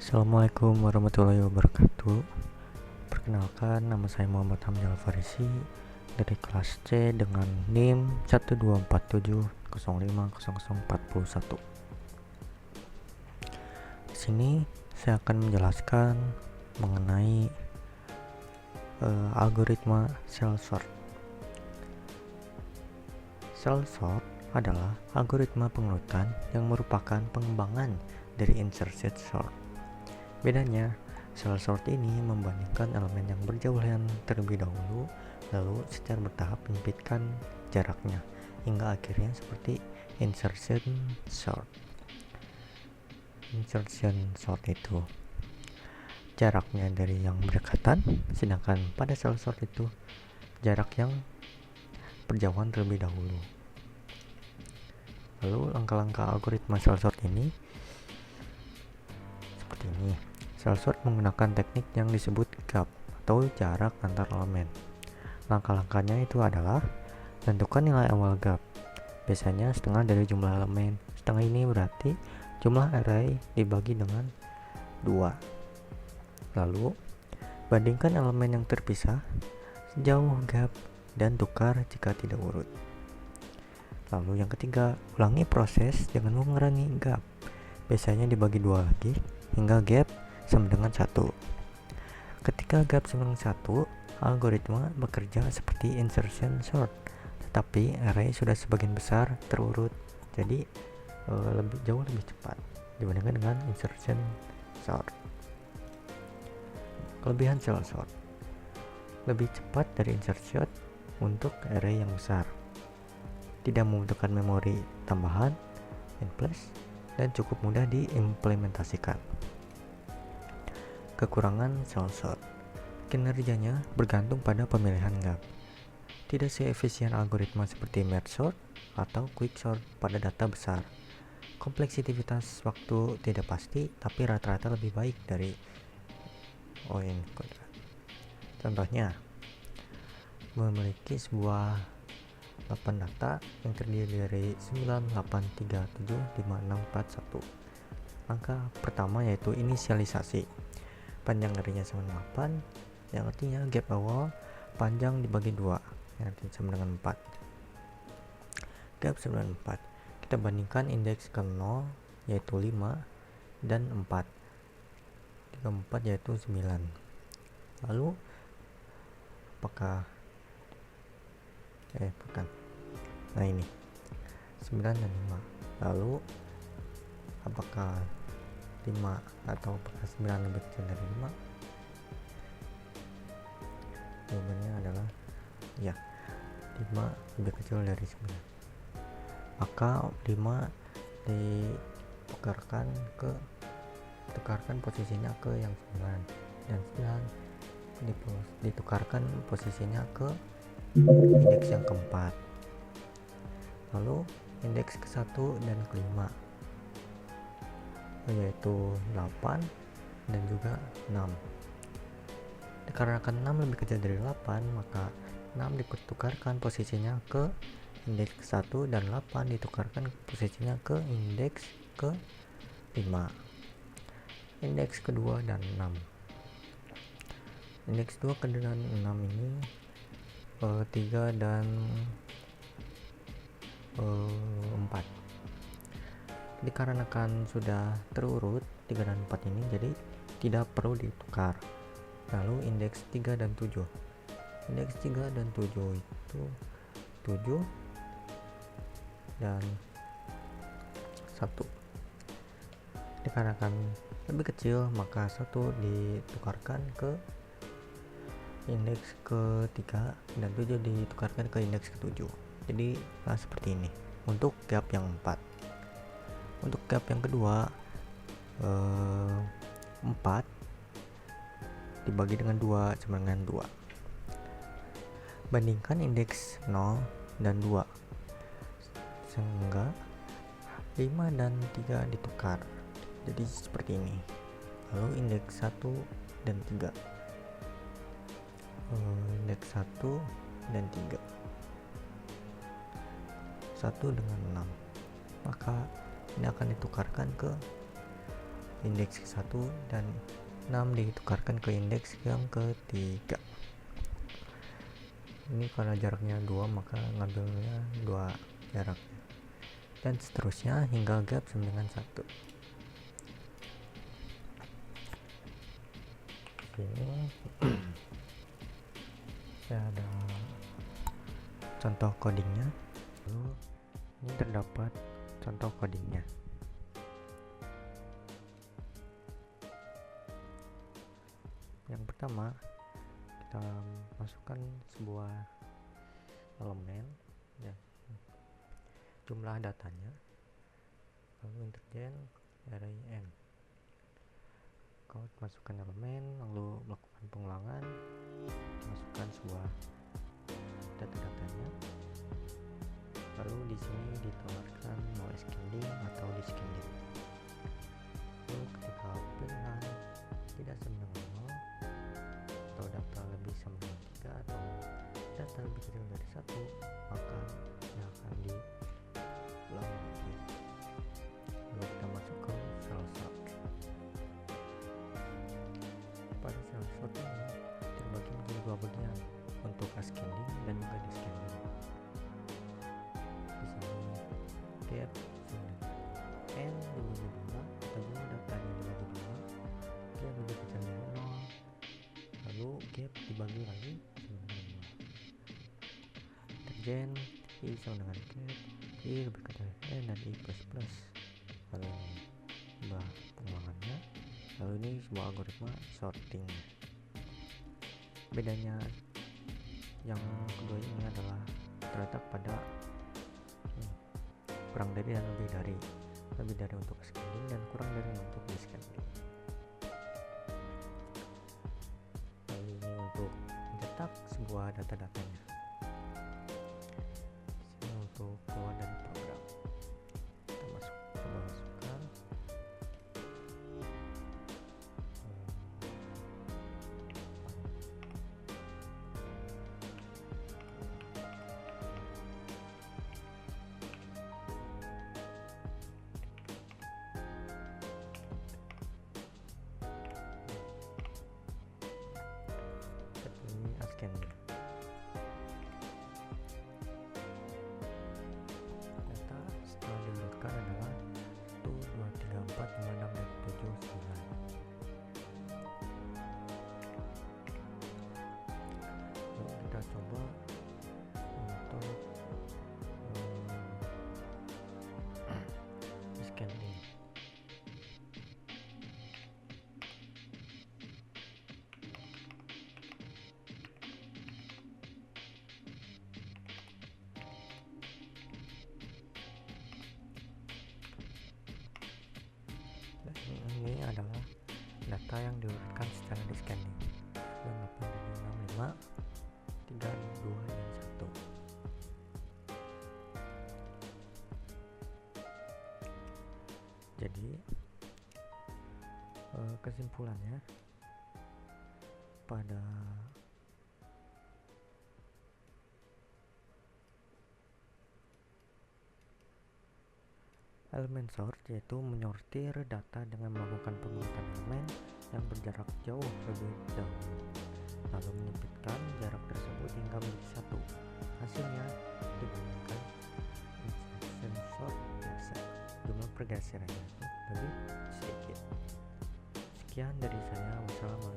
Assalamualaikum warahmatullahi wabarakatuh. Perkenalkan, nama saya Muhammad Hamzah Al-Farisi dari kelas C dengan NIM 12470505041. Di sini saya akan menjelaskan mengenai algoritma cell sort. Cell sort adalah algoritma pengurutan yang merupakan pengembangan dari insertion sort. Bedanya, cell sort ini membandingkan elemen yang berjauhan terlebih dahulu, lalu secara bertahap menyempitkan jaraknya, hingga akhirnya seperti insertion sort. Insertion sort itu jaraknya dari yang berdekatan, sedangkan pada cell sort itu jarak yang berjauhan terlebih dahulu. Lalu langkah-langkah algoritma cell sort ini seperti ini. Cell sort menggunakan teknik yang disebut gap atau jarak antar elemen. Langkah-langkahnya itu adalah tentukan nilai awal gap, biasanya setengah dari jumlah elemen. Setengah ini berarti jumlah array dibagi dengan 2. Lalu bandingkan elemen yang terpisah sejauh gap dan tukar jika tidak urut. Lalu yang ketiga, ulangi proses dengan mengurangi gap, biasanya dibagi 2 lagi hingga gap sama dengan 1. Ketika gap sama dengan 1, algoritma bekerja seperti insertion sort, tetapi array sudah sebagian besar terurut, jadi jauh lebih cepat dibandingkan dengan insertion sort. Kelebihan cell sort: lebih cepat dari insertion untuk array yang besar, tidak membutuhkan memori tambahan in place, dan cukup mudah diimplementasikan. Kekurangan cell sort: kinerjanya bergantung pada pemilihan gap, tidak seefisien algoritma seperti merge sort atau quick sort pada data besar. Kompleksitas waktu tidak pasti, tapi rata-rata lebih baik dari ON kuadrat. Contohnya, memiliki sebuah 8 data yang terdiri dari 98375641. Langkah pertama yaitu inisialisasi. Panjang arraynya sama dengan 8, yang artinya gap awal panjang dibagi 2, yang artinya sama dengan 4. Gap 94. Kita bandingkan indeks ke 0 yaitu 5 dan 4. 34 yaitu 9. Lalu apakah bukan. Nah, ini 9 dan 5. Lalu apakah 5 atau apakah 9 lebih kecil dari 5? Jawabannya adalah ya, 5 lebih kecil dari 9. Maka 5 ditukarkan posisinya ke yang 9, dan 9 ditukarkan posisinya ke indeks yang keempat. Lalu indeks ke-1 dan ke-5 yaitu 8 dan juga 6. Dikarenakan 6 lebih kecil dari 8, maka 6 ditukarkan posisinya ke indeks ke-1 dan 8 ditukarkan posisinya ke indeks ke-5. Indeks kedua dan 6. Indeks 2 ke dan 6 ini 3 dan 4. Dikarenakan sudah terurut 3 dan 4 ini, jadi tidak perlu ditukar. Lalu indeks 3 dan 7. Indeks 3 dan 7 itu 7 dan 1. Dikarenakan lebih kecil, maka 1 ditukarkan ke indeks ke-3 dan 7 ditukarkan ke indeks ke-7. Jadi seperti ini untuk gap yang 4. Untuk gap yang kedua, 4 dibagi dengan 2 sama dengan 2. Bandingkan indeks 0 dan 2, sehingga 5 dan 3 ditukar, jadi seperti ini. Lalu indeks 1 dan 3, indeks 1 dan 3, 1 dengan 6, maka ini akan ditukarkan ke indeks ke 1 dan 6 ditukarkan ke indeks yang ketiga. Ini karena jaraknya 2 maka ngambilnya 2 jaraknya, dan seterusnya hingga gap sama dengan 1. Ini saya ada contoh codingnya. Lalu ini terdapat contoh codingnya. Yang pertama, kita masukkan sebuah elemen ya, jumlah datanya, lalu intergen array n. Kau masukkan elemen, lalu melakukan pengulangan, masukkan sebuah data-datanya, lalu di sini ditawarkan mau ascending atau descending. Lalu ketika pilihan tidak sama dengan 0 atau data lebih sama dengan 3 atau data lebih kecil dari 1, maka yang akan diulang lagi. Lalu kita masuk ke cell sort. Pada cell sort ini terbagi menjadi 2 bagian untuk ascending dan juga descending. Di sini gap n dibagi 2 atau jumlah datanya dibagi 2, gap lebih kecil dari 0, lalu gap dibagi lagi sama dengan 2. Intergen i sama dengan gap, i lebih kecil dari n dan i plus plus. Lalu ini sebuah pengulangannya, lalu ini sebuah algoritma sorting. Bedanya yang kedua ini adalah terletak pada kurang dari dan lebih dari untuk ascending dan kurang dari untuk descending. Lalu ini untuk mencetak sebuah data-datanya. Di sini untuk keluar dari program, kita masukkan ascending. Data setelah diurutkan adalah 1, 2, 3, 4, 5, 6, dan 7, 9. Lalu kita coba untuk descending. Ini adalah data yang diurutkan secara descending. 8, 7, 6, 5, 3, 2, dan 1. Jadi kesimpulannya, pada elemen sort yaitu menyortir data dengan melakukan pengurutan elemen yang berjarak jauh lebih dahulu, lalu menyempitkan jarak tersebut hingga menjadi 1. Hasilnya dibandingkan insertion sort biasa, jumlah pergeserannya itu lebih sedikit. Sekian dari saya. Wassalamualaikum.